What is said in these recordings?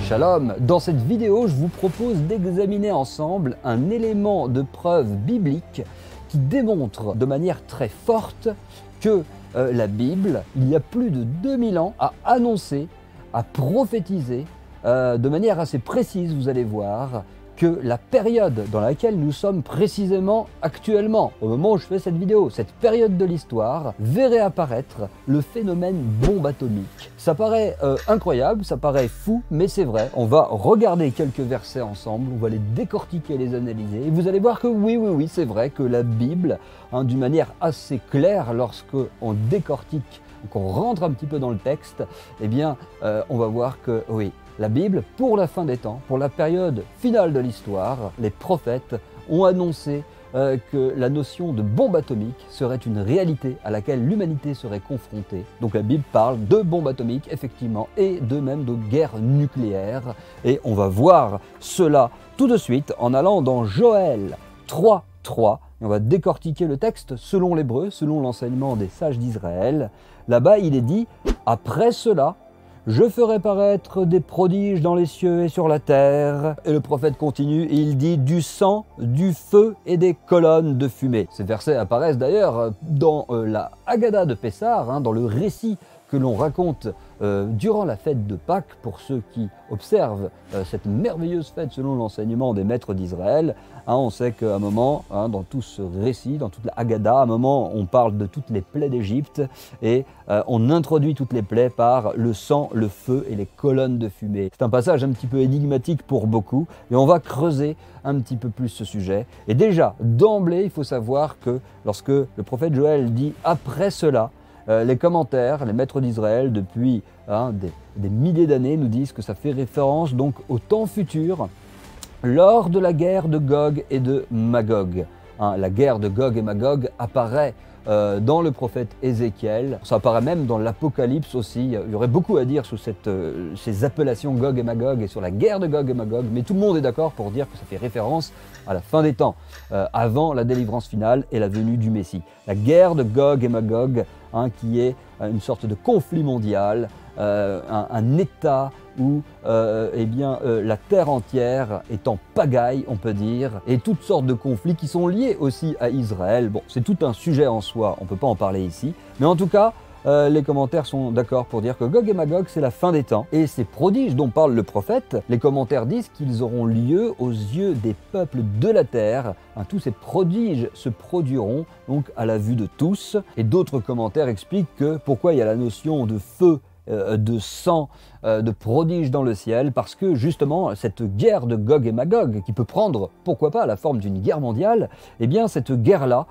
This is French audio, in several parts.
Shalom, dans cette vidéo je vous propose d'examiner ensemble un élément de preuve biblique qui démontre de manière très forte que la Bible, il y a plus de 2000 ans, a annoncé, a prophétisé de manière assez précise, vous allez voir, que la période dans laquelle nous sommes précisément actuellement, au moment où je fais cette vidéo, cette période de l'histoire, verrait apparaître le phénomène bombe atomique. Ça paraît incroyable, ça paraît fou, mais c'est vrai. On va regarder quelques versets ensemble, on va les décortiquer, les analyser, et vous allez voir que oui, c'est vrai que la Bible, d'une manière assez claire, lorsqu'on décortique, qu'on rentre un petit peu dans le texte, eh bien, on va voir que oui, la Bible, pour la fin des temps, pour la période finale de l'histoire, les prophètes ont annoncé que la notion de bombe atomique serait une réalité à laquelle l'humanité serait confrontée. Donc la Bible parle de bombe atomique, effectivement, et de même de guerre nucléaire. Et on va voir cela tout de suite en allant dans Joël 3:3. Et on va décortiquer le texte selon l'hébreu, selon l'enseignement des sages d'Israël. Là-bas, il est dit « Après cela, je ferai paraître des prodiges dans les cieux et sur la terre. » Et le prophète continue, et il dit « du sang, du feu et des colonnes de fumée ». Ces versets apparaissent d'ailleurs dans la Haggadah de Pessah, dans le récit que l'on raconte durant la fête de Pâques, pour ceux qui observent cette merveilleuse fête selon l'enseignement des maîtres d'Israël. On sait qu'à un moment, dans tout ce récit, dans toute la Haggadah, à un moment on parle de toutes les plaies d'Égypte et on introduit toutes les plaies par le sang, le feu et les colonnes de fumée. C'est un passage un petit peu énigmatique pour beaucoup et on va creuser un petit peu plus ce sujet. Et déjà, d'emblée, il faut savoir que lorsque le prophète Joël dit « après cela », les commentaires, les maîtres d'Israël, depuis des milliers d'années, nous disent que ça fait référence donc au temps futur, lors de la guerre de Gog et de Magog. La guerre de Gog et Magog apparaît dans le prophète Ézéchiel, ça apparaît même dans l'Apocalypse aussi. Il y aurait beaucoup à dire sur ces appellations Gog et Magog et sur la guerre de Gog et Magog, mais tout le monde est d'accord pour dire que ça fait référence à la fin des temps, avant la délivrance finale et la venue du Messie. La guerre de Gog et Magog, qui est une sorte de conflit mondial, un état où la terre entière est en pagaille, on peut dire, et toutes sortes de conflits qui sont liés aussi à Israël. Bon, c'est tout un sujet en soi, on ne peut pas en parler ici, mais en tout cas, les commentaires sont d'accord pour dire que Gog et Magog, c'est la fin des temps. Et ces prodiges dont parle le prophète, les commentaires disent qu'ils auront lieu aux yeux des peuples de la terre. Tous ces prodiges se produiront donc à la vue de tous. Et d'autres commentaires expliquent que pourquoi il y a la notion de feu, de sang, de prodiges dans le ciel, parce que justement cette guerre de Gog et Magog, qui peut prendre, pourquoi pas, la forme d'une guerre mondiale, eh bien cette guerre-là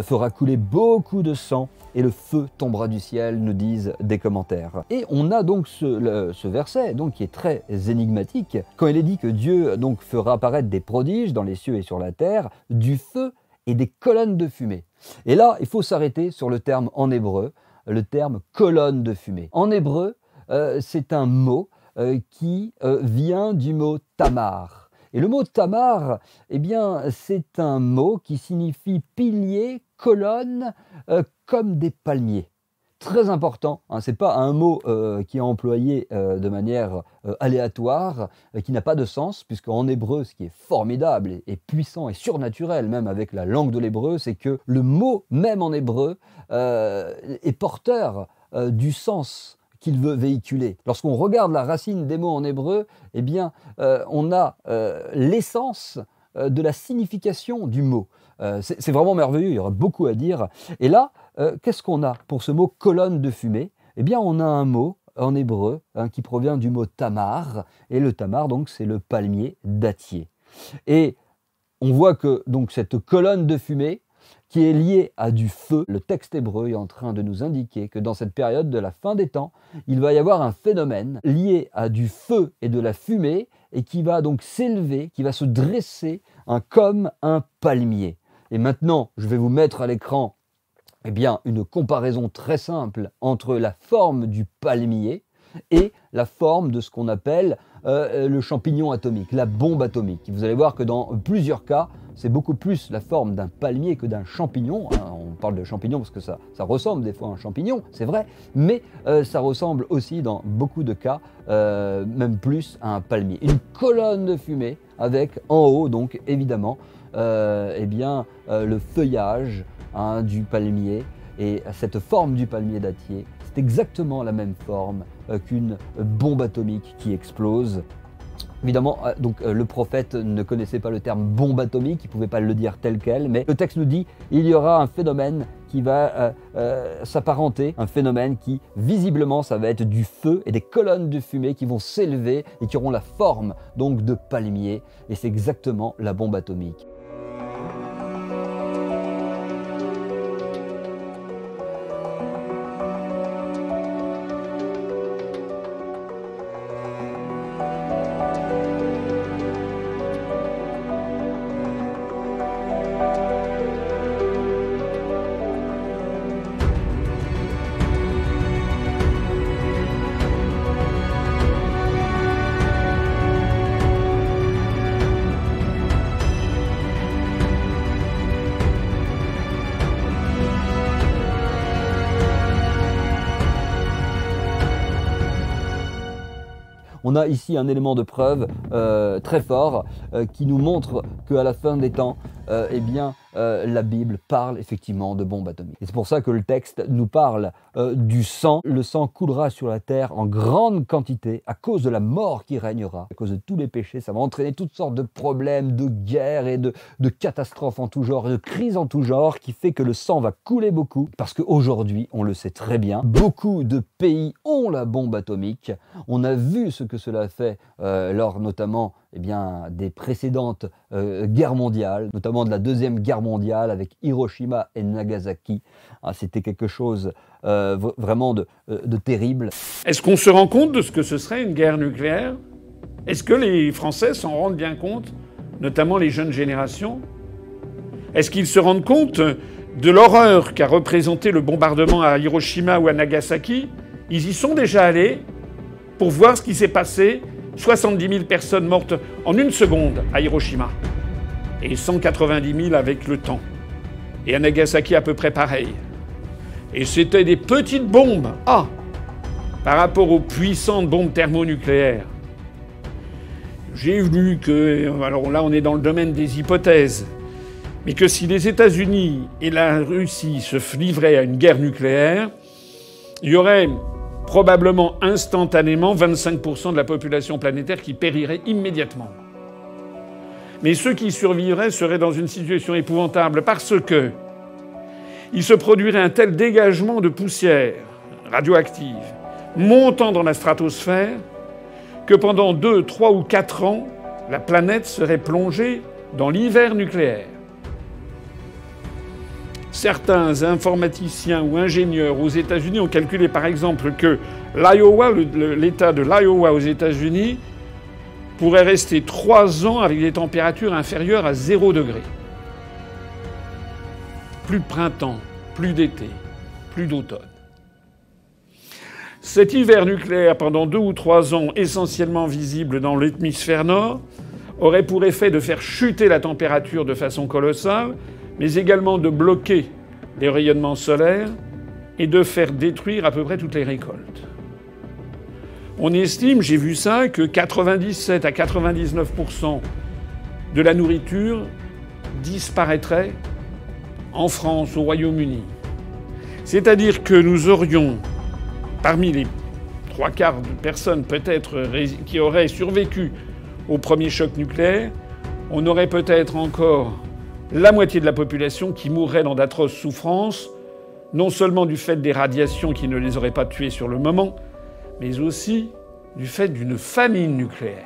fera couler beaucoup de sang et le feu tombera du ciel, nous disent des commentaires. Et on a donc ce verset donc, qui est très énigmatique, quand il est dit que Dieu donc fera apparaître des prodiges dans les cieux et sur la terre, du feu et des colonnes de fumée. Et là, il faut s'arrêter sur le terme en hébreu, le terme colonne de fumée. En hébreu, c'est un mot qui vient du mot tamar. Et le mot tamar, eh bien, c'est un mot qui signifie pilier, colonne, comme des palmiers. Très important, ce n'est pas un mot qui est employé de manière aléatoire, qui n'a pas de sens, puisque en hébreu, ce qui est formidable et puissant et surnaturel, même avec la langue de l'hébreu, c'est que le mot, même en hébreu, est porteur du sens qu'il veut véhiculer. Lorsqu'on regarde la racine des mots en hébreu, eh bien, on a l'essence de la signification du mot. C'est vraiment merveilleux, il y aura beaucoup à dire. Et là, qu'est-ce qu'on a pour ce mot colonne de fumée? Eh bien, on a un mot en hébreu qui provient du mot tamar, et le tamar, donc, c'est le palmier dattier. Et on voit que donc cette colonne de fumée, qui est liée à du feu, le texte hébreu est en train de nous indiquer que dans cette période de la fin des temps, il va y avoir un phénomène lié à du feu et de la fumée, et qui va donc s'élever, qui va se dresser comme un palmier. Et maintenant, je vais vous mettre à l'écran une comparaison très simple entre la forme du palmier et la forme de ce qu'on appelle le champignon atomique, la bombe atomique. Vous allez voir que dans plusieurs cas, c'est beaucoup plus la forme d'un palmier que d'un champignon. On parle de champignon parce que ça ressemble des fois à un champignon, c'est vrai, mais ça ressemble aussi dans beaucoup de cas, même plus à un palmier. Une colonne de fumée avec en haut, donc évidemment, le feuillage du palmier. Et cette forme du palmier dattier, c'est exactement la même forme qu'une bombe atomique qui explose. Évidemment, le prophète ne connaissait pas le terme bombe atomique, il ne pouvait pas le dire tel quel, mais le texte nous dit il y aura un phénomène qui va s'apparenter, un phénomène qui, visiblement, ça va être du feu et des colonnes de fumée qui vont s'élever et qui auront la forme donc de palmier, et c'est exactement la bombe atomique. On a ici un élément de preuve très fort qui nous montre qu'à la fin des temps, la Bible parle effectivement de bombe atomique. Et c'est pour ça que le texte nous parle du sang. Le sang coulera sur la terre en grande quantité à cause de la mort qui régnera, à cause de tous les péchés. Ça va entraîner toutes sortes de problèmes, de guerres et de catastrophes en tout genre, de crises en tout genre, qui fait que le sang va couler beaucoup. Parce qu'aujourd'hui, on le sait très bien, beaucoup de pays ont la bombe atomique. On a vu ce que cela fait lors notamment des précédentes guerres mondiales, notamment de la Deuxième Guerre mondiale avec Hiroshima et Nagasaki. C'était quelque chose vraiment de terrible. Est-ce qu'on se rend compte de ce que ce serait une guerre nucléaire? Est-ce que les Français s'en rendent bien compte, notamment les jeunes générations? Est-ce qu'ils se rendent compte de l'horreur qu'a représenté le bombardement à Hiroshima ou à Nagasaki? Ils y sont déjà allés pour voir ce qui s'est passé. 70 000 personnes mortes en une seconde à Hiroshima. Et 190 000 avec le temps. Et à Nagasaki, à peu près pareil. Et c'était des petites bombes. Par rapport aux puissantes bombes thermonucléaires. J'ai vu que... Alors là, on est dans le domaine des hypothèses. Mais que si les États-Unis et la Russie se livraient à une guerre nucléaire, il y aurait probablement instantanément 25% de la population planétaire qui périrait immédiatement. Mais ceux qui survivraient seraient dans une situation épouvantable parce que il se produirait un tel dégagement de poussière radioactive montant dans la stratosphère que pendant 2, 3 ou 4 ans, la planète serait plongée dans l'hiver nucléaire. Certains informaticiens ou ingénieurs aux États-Unis ont calculé par exemple que l'Iowa, l'État de l'Iowa aux États-Unis, pourrait rester 3 ans avec des températures inférieures à 0 degré. Plus de printemps, plus d'été, plus d'automne. Cet hiver nucléaire, pendant 2 ou 3 ans, essentiellement visible dans l'hémisphère nord, aurait pour effet de faire chuter la température de façon colossale, mais également de bloquer les rayonnements solaires et de faire détruire à peu près toutes les récoltes. On estime, j'ai vu ça, que 97 à 99% de la nourriture disparaîtrait en France, au Royaume-Uni. C'est-à-dire que nous aurions, parmi les 3/4 de personnes peut-être qui auraient survécu au premier choc nucléaire, on aurait peut-être encore la moitié de la population qui mourrait dans d'atroces souffrances, non seulement du fait des radiations qui ne les auraient pas tués sur le moment, mais aussi du fait d'une famine nucléaire.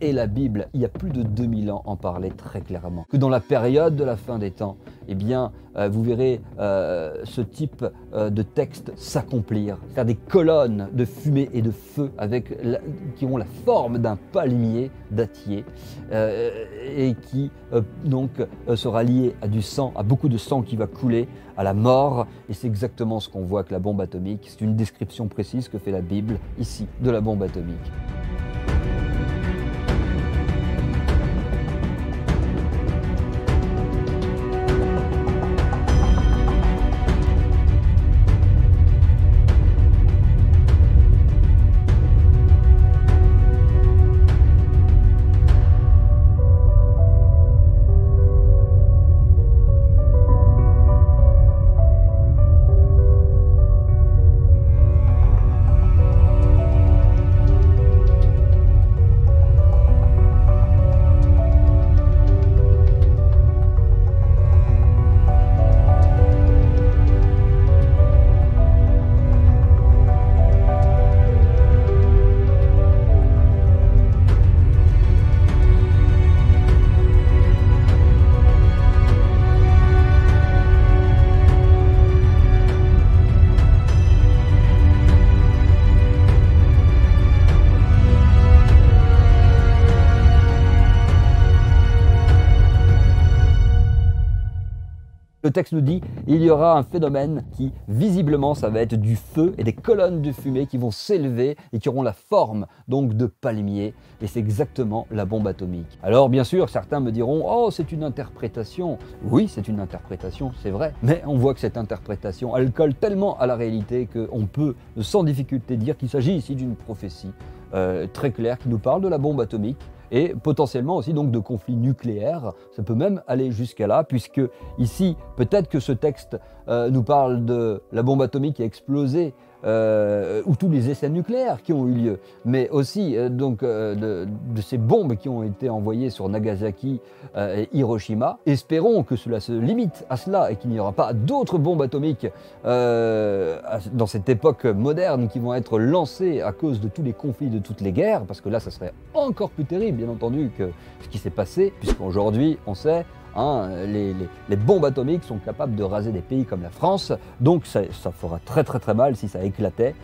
et la Bible, il y a plus de 2000 ans, en parlaient très clairement. Que dans la période de la fin des temps, eh bien, vous verrez ce type de texte s'accomplir, faire des colonnes de fumée et de feu qui ont la forme d'un palmier dattier et qui donc sera lié à du sang, à beaucoup de sang qui va couler, à la mort. Et c'est exactement ce qu'on voit avec la bombe atomique. C'est une description précise que fait la Bible ici de la bombe atomique. Le texte nous dit il y aura un phénomène qui, visiblement, ça va être du feu et des colonnes de fumée qui vont s'élever et qui auront la forme donc de palmiers. Et c'est exactement la bombe atomique. Alors bien sûr, certains me diront « Oh, c'est une interprétation ». Oui, c'est une interprétation, c'est vrai. Mais on voit que cette interprétation, elle colle tellement à la réalité qu'on peut sans difficulté dire qu'il s'agit ici d'une prophétie très claire qui nous parle de la bombe atomique. Et potentiellement aussi donc de conflits nucléaires. Ça peut même aller jusqu'à là, puisque ici, peut-être que ce texte nous parle de la bombe atomique qui a explosé, ou tous les essais nucléaires qui ont eu lieu, mais aussi de ces bombes qui ont été envoyées sur Nagasaki et Hiroshima. Espérons que cela se limite à cela et qu'il n'y aura pas d'autres bombes atomiques dans cette époque moderne qui vont être lancées à cause de tous les conflits, de toutes les guerres, parce que là, ça serait encore plus terrible, bien entendu, que ce qui s'est passé, puisqu'aujourd'hui, on sait, les bombes atomiques sont capables de raser des pays comme la France, donc ça fera très très très mal si ça éclatait.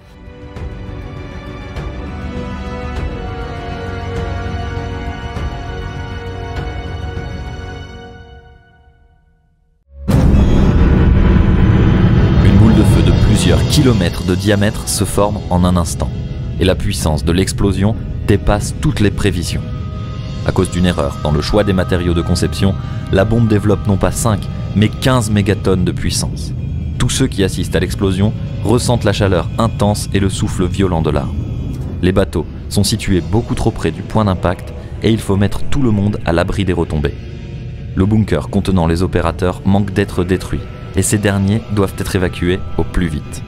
Une boule de feu de plusieurs kilomètres de diamètre se forme en un instant, et la puissance de l'explosion dépasse toutes les prévisions. À cause d'une erreur dans le choix des matériaux de conception, la bombe développe non pas 5, mais 15 mégatonnes de puissance. Tous ceux qui assistent à l'explosion ressentent la chaleur intense et le souffle violent de l'arme. Les bateaux sont situés beaucoup trop près du point d'impact et il faut mettre tout le monde à l'abri des retombées. Le bunker contenant les opérateurs manque d'être détruit et ces derniers doivent être évacués au plus vite.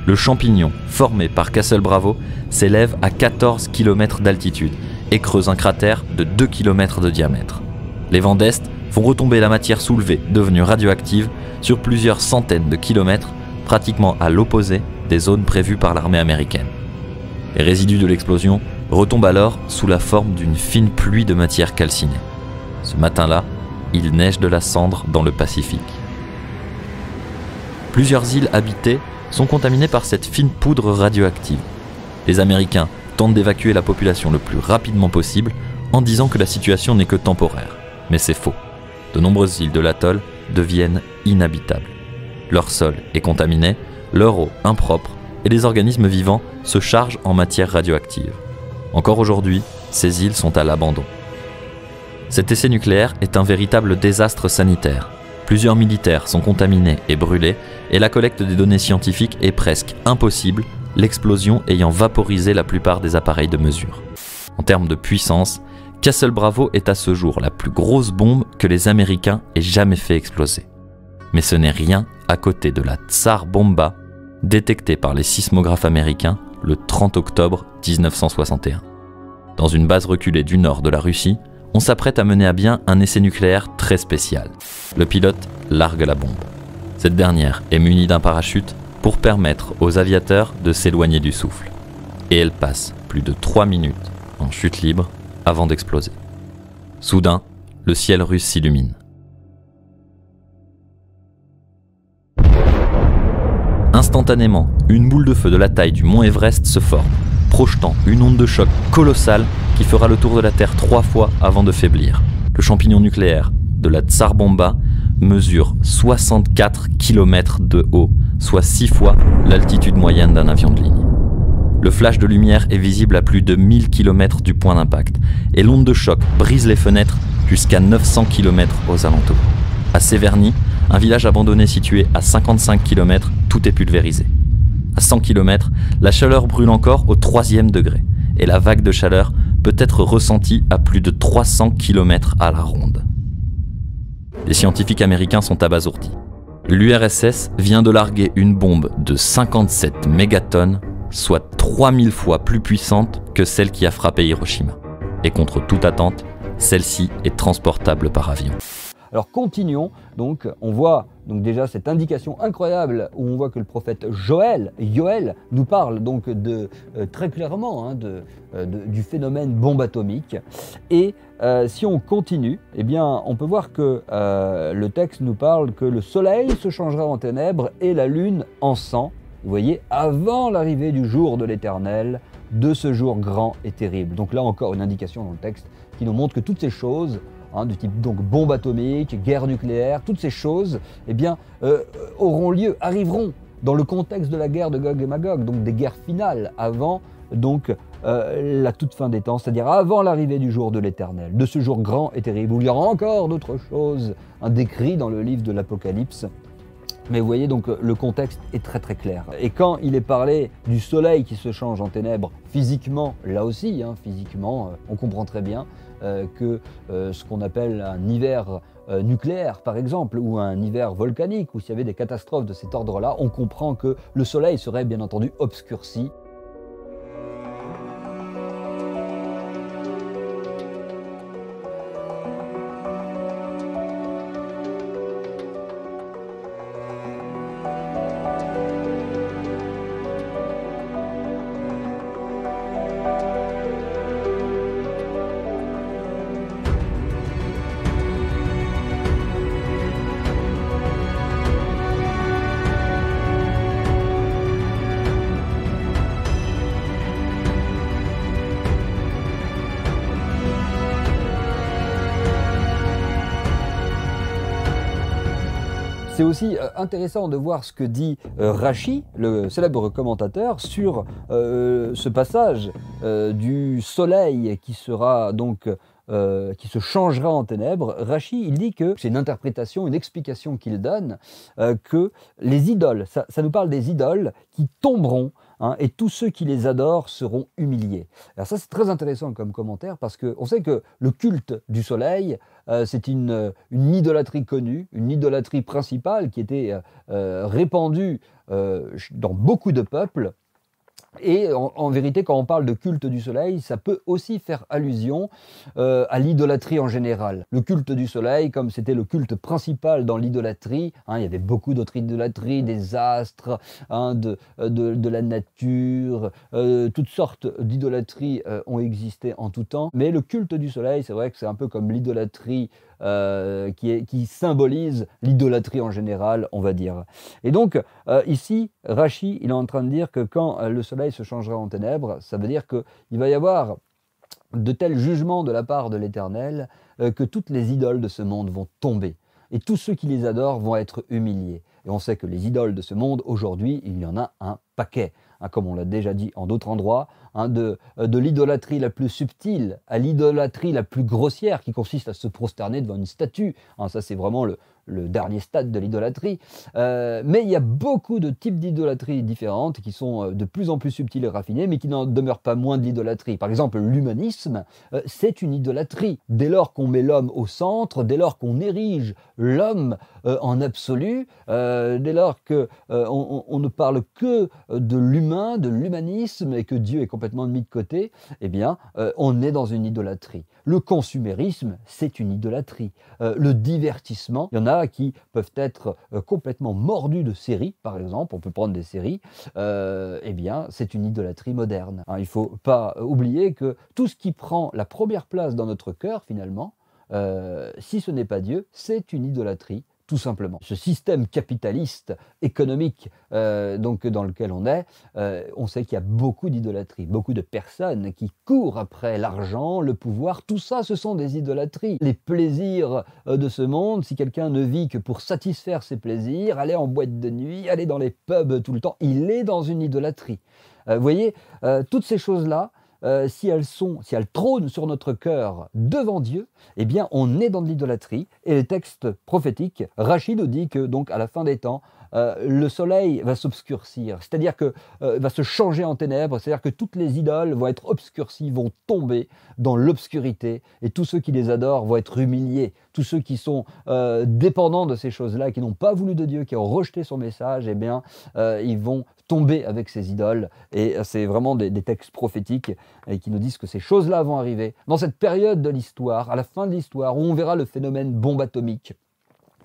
Le champignon formé par Castle Bravo s'élève à 14 km d'altitude et creuse un cratère de 2 km de diamètre. Les vents d'Est font retomber la matière soulevée, devenue radioactive, sur plusieurs centaines de kilomètres, pratiquement à l'opposé des zones prévues par l'armée américaine. Les résidus de l'explosion retombent alors sous la forme d'une fine pluie de matière calcinée. Ce matin-là, il neige de la cendre dans le Pacifique. Plusieurs îles habitées sont contaminées par cette fine poudre radioactive. Les Américains tentent d'évacuer la population le plus rapidement possible en disant que la situation n'est que temporaire. Mais c'est faux. De nombreuses îles de l'atoll deviennent inhabitables. Leur sol est contaminé, leur eau impropre et les organismes vivants se chargent en matière radioactive. Encore aujourd'hui, ces îles sont à l'abandon. Cet essai nucléaire est un véritable désastre sanitaire. Plusieurs militaires sont contaminés et brûlés et la collecte des données scientifiques est presque impossible, l'explosion ayant vaporisé la plupart des appareils de mesure. En termes de puissance, Castle Bravo est à ce jour la plus grosse bombe que les Américains aient jamais fait exploser. Mais ce n'est rien à côté de la Tsar Bomba, détectée par les sismographes américains le 30 octobre 1961. Dans une base reculée du nord de la Russie, on s'apprête à mener à bien un essai nucléaire très spécial. Le pilote largue la bombe. Cette dernière est munie d'un parachute pour permettre aux aviateurs de s'éloigner du souffle. Et elle passe plus de 3 minutes en chute libre avant d'exploser. Soudain, le ciel russe s'illumine. Instantanément, une boule de feu de la taille du mont Everest se forme, projetant une onde de choc colossale qui fera le tour de la Terre 3 fois avant de faiblir. Le champignon nucléaire de la Tsar Bomba mesure 64 km de haut, soit 6 fois l'altitude moyenne d'un avion de ligne. Le flash de lumière est visible à plus de 1000 km du point d'impact, et l'onde de choc brise les fenêtres jusqu'à 900 km aux alentours. À Séverny, un village abandonné situé à 55 km, tout est pulvérisé. À 100 km, la chaleur brûle encore au 3e degré, et la vague de chaleur peut être ressentie à plus de 300 km à la ronde. Les scientifiques américains sont abasourdis. L'URSS vient de larguer une bombe de 57 mégatonnes, soit 3000 fois plus puissante que celle qui a frappé Hiroshima. Et contre toute attente, celle-ci est transportable par avion. Alors continuons, donc on voit donc déjà cette indication incroyable où on voit que le prophète Yoël nous parle donc très clairement du phénomène bombe atomique. Et si on continue, eh bien on peut voir que le texte nous parle que le soleil se changera en ténèbres et la lune en sang. Vous voyez, avant l'arrivée du jour de l'Éternel, de ce jour grand et terrible. Donc là encore une indication dans le texte qui nous montre que toutes ces choses, du type donc bombe atomique, guerre nucléaire, toutes ces choses, eh bien, auront lieu, arriveront dans le contexte de la guerre de Gog et Magog, donc des guerres finales avant donc la toute fin des temps, c'est-à-dire avant l'arrivée du jour de l'Éternel, de ce jour grand et terrible, où il y aura encore d'autres choses décrites dans le livre de l'Apocalypse. Mais vous voyez, donc le contexte est très très clair. Et quand il est parlé du soleil qui se change en ténèbres, physiquement, là aussi, physiquement, on comprend très bien que ce qu'on appelle un hiver nucléaire, par exemple, ou un hiver volcanique, ou s'il y avait des catastrophes de cet ordre-là, on comprend que le soleil serait bien entendu obscurci. C'est aussi intéressant de voir ce que dit Rachi, le célèbre commentateur, sur ce passage du soleil qui sera donc qui se changera en ténèbres. Rachi, il dit que c'est une interprétation, une explication qu'il donne, que les idoles, ça nous parle des idoles qui tomberont, et tous ceux qui les adorent seront humiliés. Alors ça, c'est très intéressant comme commentaire parce qu'on sait que le culte du soleil, c'est une idolâtrie connue, une idolâtrie principale qui était répandue dans beaucoup de peuples. Et en vérité, quand on parle de culte du soleil, ça peut aussi faire allusion à l'idolâtrie en général. Le culte du soleil, comme c'était le culte principal dans l'idolâtrie, il y avait beaucoup d'autres idolâtries, des astres, de la nature, toutes sortes d'idolâtries ont existé en tout temps. Mais le culte du soleil, c'est vrai que c'est un peu comme l'idolâtrie qui symbolise l'idolâtrie en général, on va dire. Et donc, ici, Rachi, il est en train de dire que quand le soleil se changera en ténèbres, ça veut dire qu'il va y avoir de tels jugements de la part de l'Éternel que toutes les idoles de ce monde vont tomber. Et tous ceux qui les adorent vont être humiliés. Et on sait que les idoles de ce monde, aujourd'hui, il y en a un paquet. Comme on l'a déjà dit en d'autres endroits, de l'idolâtrie la plus subtile à l'idolâtrie la plus grossière qui consiste à se prosterner devant une statue. Ça, c'est vraiment le dernier stade de l'idolâtrie. Mais il y a beaucoup de types d'idolâtrie différentes qui sont de plus en plus subtiles et raffinées, mais qui n'en demeurent pas moins de l'idolâtrie. Par exemple, l'humanisme, c'est une idolâtrie. Dès lors qu'on met l'homme au centre, dès lors qu'on érige l'homme en absolu, dès lors qu'on ne parle que de l'humain, de l'humanisme, et que Dieu est complètement mis de côté, eh bien, on est dans une idolâtrie. Le consumérisme, c'est une idolâtrie. Le divertissement, il y en a a qui peuvent être complètement mordus de séries, par exemple, on peut prendre des séries, eh bien c'est une idolâtrie moderne. Hein, il ne faut pas oublier que tout ce qui prend la première place dans notre cœur, finalement, si ce n'est pas Dieu, c'est une idolâtrie, tout simplement. Ce système capitaliste, économique, donc dans lequel on est, on sait qu'il y a beaucoup d'idolâtrie, beaucoup de personnes qui courent après l'argent, le pouvoir, tout ça, ce sont des idolâtries. Les plaisirs de ce monde, si quelqu'un ne vit que pour satisfaire ses plaisirs, aller en boîte de nuit, aller dans les pubs tout le temps, il est dans une idolâtrie. Vous voyez, toutes ces choses-là, si elles trônent sur notre cœur devant Dieu, eh bien on est dans de l'idolâtrie. Et les textes prophétiques, Rachid nous dit que donc à la fin des temps, le soleil va s'obscurcir, c'est-à-dire que va se changer en ténèbres, c'est-à-dire que toutes les idoles vont être obscurcies, vont tomber dans l'obscurité, et tous ceux qui les adorent vont être humiliés. Tous ceux qui sont dépendants de ces choses-là, qui n'ont pas voulu de Dieu, qui ont rejeté son message, eh bien ils vont tomber avec ces idoles. Et c'est vraiment des textes prophétiques et qui nous disent que ces choses-là vont arriver dans cette période de l'histoire, à la fin de l'histoire, où on verra le phénomène bombe atomique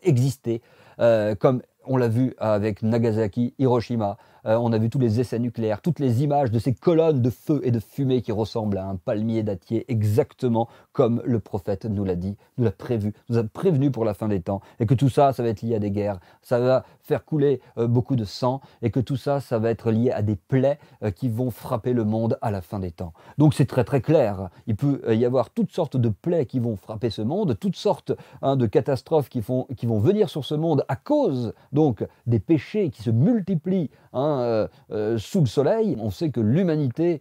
exister, comme on l'a vu avec Nagasaki, Hiroshima, on a vu tous les essais nucléaires, toutes les images de ces colonnes de feu et de fumée qui ressemblent à un palmier dattier, exactement comme le prophète nous l'a dit, nous l'a prévu, nous a prévenu pour la fin des temps, et que tout ça, ça va être lié à des guerres, ça va faire couler beaucoup de sang, et que tout ça, ça va être lié à des plaies qui vont frapper le monde à la fin des temps. Donc c'est très très clair, il peut y avoir toutes sortes de plaies qui vont frapper ce monde, toutes sortes de catastrophes qui vont venir sur ce monde à cause donc des péchés qui se multiplient sous le soleil. On sait que l'humanité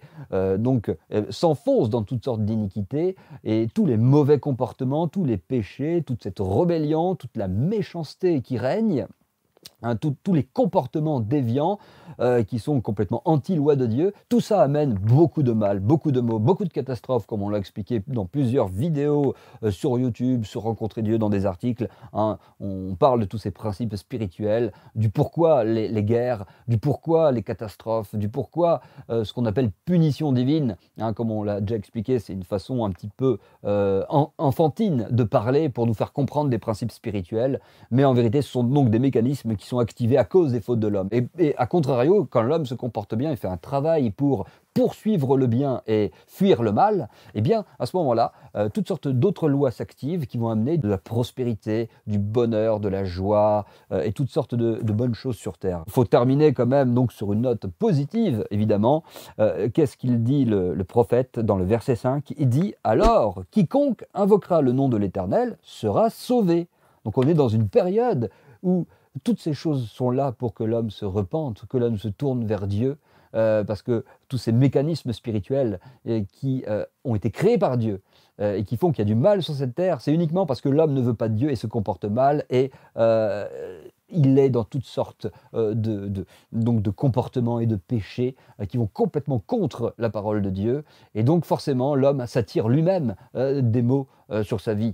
s'enfonce dans toutes sortes d'iniquités, et tous les mauvais comportements, tous les péchés, toute cette rébellion, toute la méchanceté qui règne, tous les comportements déviants qui sont complètement anti-loi de Dieu, tout ça amène beaucoup de mal, beaucoup de maux, beaucoup de catastrophes, comme on l'a expliqué dans plusieurs vidéos sur YouTube, sur Rencontrer Dieu, dans des articles. On parle de tous ces principes spirituels, du pourquoi les guerres, du pourquoi les catastrophes, du pourquoi ce qu'on appelle punition divine, comme on l'a déjà expliqué, c'est une façon un petit peu enfantine de parler pour nous faire comprendre des principes spirituels, mais en vérité ce sont donc des mécanismes qui sont activés à cause des fautes de l'homme. Et à contrario, quand l'homme se comporte bien et fait un travail pour poursuivre le bien et fuir le mal, eh bien, à ce moment-là, toutes sortes d'autres lois s'activent qui vont amener de la prospérité, du bonheur, de la joie et toutes sortes de bonnes choses sur terre. Il faut terminer quand même donc sur une note positive, évidemment. Qu'est-ce qu'il dit le prophète dans le verset 5 ? Il dit « Alors, quiconque invoquera le nom de l'Éternel sera sauvé ». Donc on est dans une période où toutes ces choses sont là pour que l'homme se repente, que l'homme se tourne vers Dieu, parce que tous ces mécanismes spirituels qui ont été créés par Dieu et qui font qu'il y a du mal sur cette terre, c'est uniquement parce que l'homme ne veut pas de Dieu et se comporte mal, et il est dans toutes sortes de comportements et de péchés qui vont complètement contre la parole de Dieu, et donc forcément l'homme s'attire lui-même des maux sur sa vie.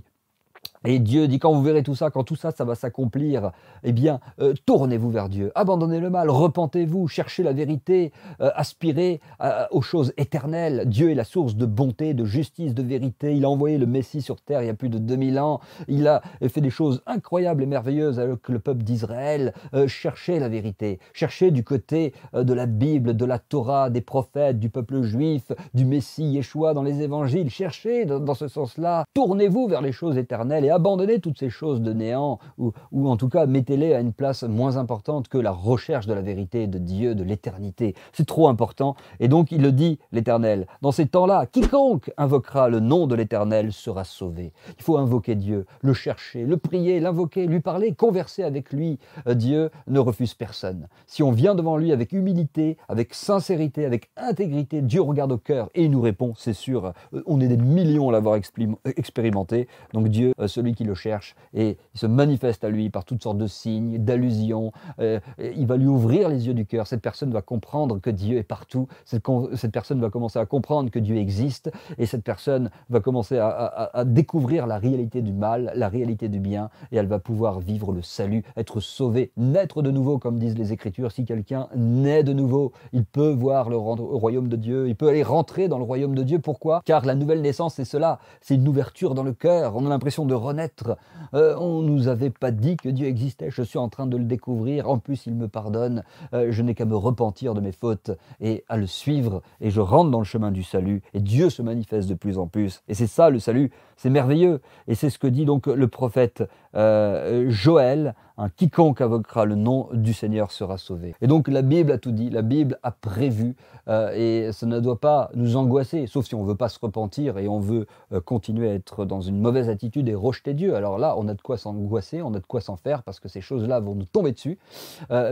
Et Dieu dit, quand vous verrez tout ça, quand tout ça, ça va s'accomplir, eh bien, tournez-vous vers Dieu, abandonnez le mal, repentez-vous, cherchez la vérité, aspirez aux choses éternelles. Dieu est la source de bonté, de justice, de vérité. Il a envoyé le Messie sur terre il y a plus de 2000 ans. Il a fait des choses incroyables et merveilleuses avec le peuple d'Israël. Cherchez la vérité, cherchez du côté de la Bible, de la Torah, des prophètes, du peuple juif, du Messie Yeshua dans les évangiles. Cherchez dans ce sens-là. Tournez-vous vers les choses éternelles et abandonnez toutes ces choses de néant, ou en tout cas mettez-les à une place moins importante que la recherche de la vérité, de Dieu, de l'éternité. C'est trop important. Et donc il le dit, l'Éternel, dans ces temps-là, quiconque invoquera le nom de l'Éternel sera sauvé. Il faut invoquer Dieu, le chercher, le prier, l'invoquer, lui parler, converser avec lui. Dieu ne refuse personne. Si on vient devant lui avec humilité, avec sincérité, avec intégrité, Dieu regarde au cœur et il nous répond, c'est sûr. On est des millions à l'avoir expérimenté. Donc Dieu, celui qui le cherche, et il se manifeste à lui par toutes sortes de signes, d'allusions. Il va lui ouvrir les yeux du cœur. Cette personne va comprendre que Dieu est partout. Cette personne va commencer à comprendre que Dieu existe, et cette personne va commencer à découvrir la réalité du mal, la réalité du bien, et elle va pouvoir vivre le salut, être sauvée, naître de nouveau, comme disent les Écritures. Si quelqu'un naît de nouveau, il peut voir le royaume de Dieu, il peut aller rentrer dans le royaume de Dieu. Pourquoi ? Car la nouvelle naissance, c'est cela, c'est une ouverture dans le cœur. On a l'impression l'impression de renaître. On ne nous avait pas dit que Dieu existait, je suis en train de le découvrir. En plus, il me pardonne. Je n'ai qu'à me repentir de mes fautes et à le suivre. Et je rentre dans le chemin du salut. Et Dieu se manifeste de plus en plus. Et c'est ça le salut, c'est merveilleux. Et c'est ce que dit donc le prophète Joël. Quiconque invoquera le nom du Seigneur sera sauvé. Et donc la Bible a tout dit, la Bible a prévu et ça ne doit pas nous angoisser, sauf si on ne veut pas se repentir et on veut continuer à être dans une mauvaise attitude et rejeter Dieu. Alors là, on a de quoi s'angoisser, on a de quoi s'en faire parce que ces choses-là vont nous tomber dessus.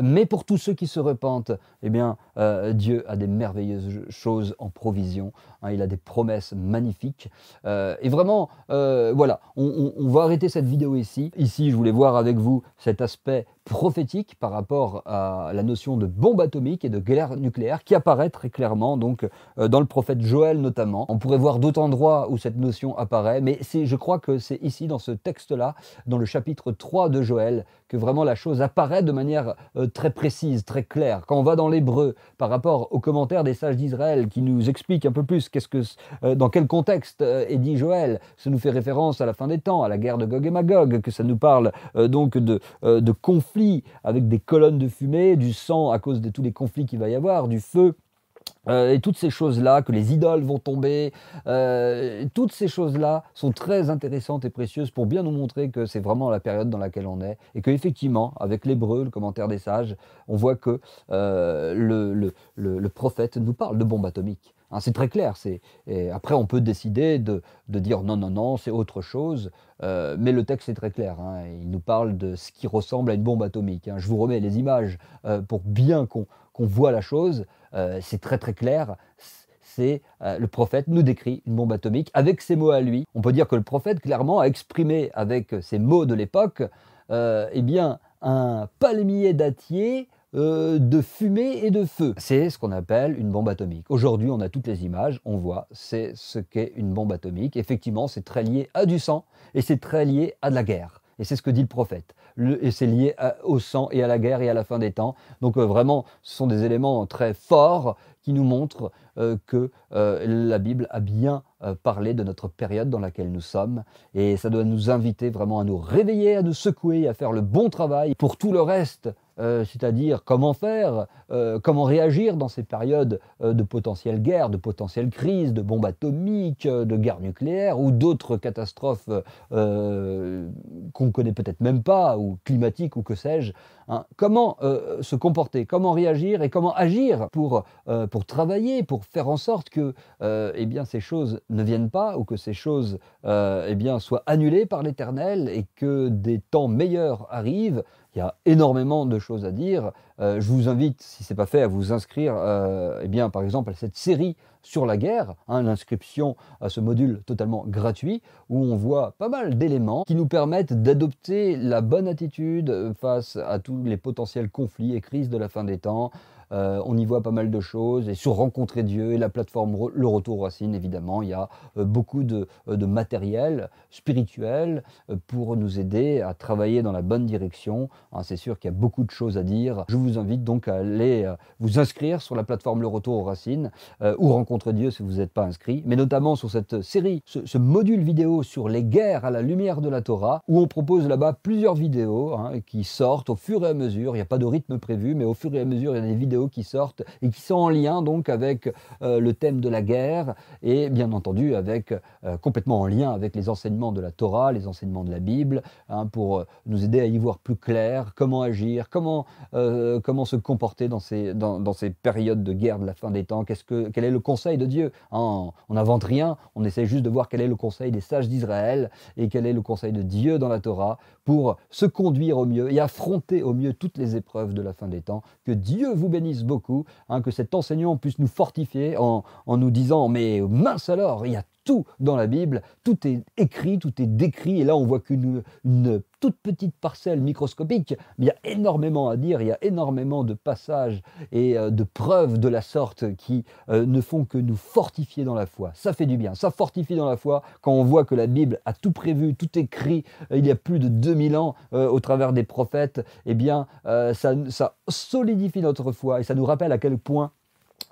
Mais pour tous ceux qui se repentent, eh bien, Dieu a des merveilleuses choses en provision. Il a des promesses magnifiques. Et vraiment, voilà, on va arrêter cette vidéo ici. Ici, je voulais voir avec vous cet aspect prophétique par rapport à la notion de bombe atomique et de guerre nucléaire qui apparaît très clairement donc dans le prophète Joël notamment. On pourrait voir d'autres endroits où cette notion apparaît, mais je crois que c'est ici dans ce texte-là, dans le chapitre 3 de Joël, que vraiment la chose apparaît de manière très précise, très claire. Quand on va dans l'hébreu par rapport aux commentaires des sages d'Israël qui nous expliquent un peu plus dans quel contexte est dit Joël, ça nous fait référence à la fin des temps, à la guerre de Gog et Magog, que ça nous parle donc de conflits avec des colonnes de fumée, du sang à cause de tous les conflits qu'il va y avoir, du feu. Et toutes ces choses-là, que les idoles vont tomber, toutes ces choses-là sont très intéressantes et précieuses pour bien nous montrer que c'est vraiment la période dans laquelle on est et qu'effectivement, avec l'hébreu, le commentaire des sages, on voit que le prophète nous parle de bombe atomique. C'est très clair. Et après, on peut décider de dire non, c'est autre chose. Mais le texte est très clair. Il nous parle de ce qui ressemble à une bombe atomique. Je vous remets les images pour bien qu'on voit la chose. C'est très très clair. Le prophète nous décrit une bombe atomique avec ses mots à lui. On peut dire que le prophète, clairement, a exprimé avec ses mots de l'époque un palmier dattier de fumée et de feu. C'est ce qu'on appelle une bombe atomique. Aujourd'hui, on a toutes les images, on voit, c'est ce qu'est une bombe atomique. Effectivement, c'est très lié à du sang et c'est très lié à de la guerre. Et c'est ce que dit le prophète. Et c'est lié au sang et à la guerre et à la fin des temps. Donc vraiment, ce sont des éléments très forts qui nous montrent que la Bible a bien parlé de notre période dans laquelle nous sommes. Et ça doit nous inviter vraiment à nous réveiller, à nous secouer, à faire le bon travail pour tout le reste. C'est-à-dire comment faire, comment réagir dans ces périodes de potentielle guerre, de potentielle crise, de bombes atomiques, de guerre nucléaire ou d'autres catastrophes qu'on ne connaît peut-être même pas, ou climatiques ou que sais-je. Comment se comporter, comment réagir et comment agir pour travailler, pour faire en sorte que ces choses ne viennent pas ou que ces choses soient annulées par l'Éternel et que des temps meilleurs arrivent. Il y a énormément de choses à dire. Je vous invite, si ce n'est pas fait, à vous inscrire par exemple à cette série sur la guerre, l'inscription à ce module totalement gratuit où on voit pas mal d'éléments qui nous permettent d'adopter la bonne attitude face à tous les potentiels conflits et crises de la fin des temps. On y voit pas mal de choses, et sur Rencontrer Dieu et la plateforme Le Retour aux Racines, évidemment, il y a beaucoup de matériel spirituel pour nous aider à travailler dans la bonne direction. C'est sûr qu'il y a beaucoup de choses à dire. Je vous invite donc à aller vous inscrire sur la plateforme Le Retour aux Racines ou Rencontrer Dieu si vous n'êtes pas inscrit, mais notamment sur cette série, ce module vidéo sur les guerres à la lumière de la Torah, où on propose là-bas plusieurs vidéos qui sortent au fur et à mesure. Il n'y a pas de rythme prévu, mais au fur et à mesure, il y a des vidéos qui sortent et qui sont en lien donc avec le thème de la guerre et bien entendu avec complètement en lien avec les enseignements de la Torah, les enseignements de la Bible, pour nous aider à y voir plus clair, comment agir, comment se comporter dans ces périodes de guerre de la fin des temps. Quel est le conseil de Dieu? On n'invente rien, on essaie juste de voir quel est le conseil des sages d'Israël et quel est le conseil de Dieu dans la Torah pour se conduire au mieux et affronter au mieux toutes les épreuves de la fin des temps. Que Dieu vous bénisse beaucoup, que cet enseignant puisse nous fortifier en nous disant mais mince alors, il y a tout dans la Bible, tout est écrit, tout est décrit, et là on voit qu'une toute petite parcelle microscopique, mais il y a énormément à dire, il y a énormément de passages et de preuves de la sorte qui ne font que nous fortifier dans la foi. Ça fait du bien, ça fortifie dans la foi quand on voit que la Bible a tout prévu, tout écrit, il y a plus de 2000 ans au travers des prophètes. Ça solidifie notre foi et ça nous rappelle à quel point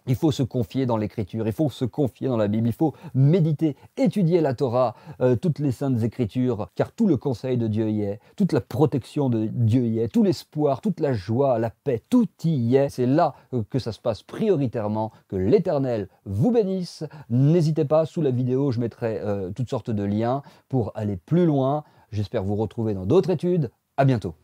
Il faut se confier dans l'Écriture, il faut se confier dans la Bible, il faut méditer, étudier la Torah, toutes les saintes Écritures, car tout le conseil de Dieu y est, toute la protection de Dieu y est, tout l'espoir, toute la joie, la paix, tout y est. C'est là que ça se passe prioritairement, que l'Éternel vous bénisse. N'hésitez pas, sous la vidéo, je mettrai toutes sortes de liens pour aller plus loin. J'espère vous retrouver dans d'autres études. À bientôt.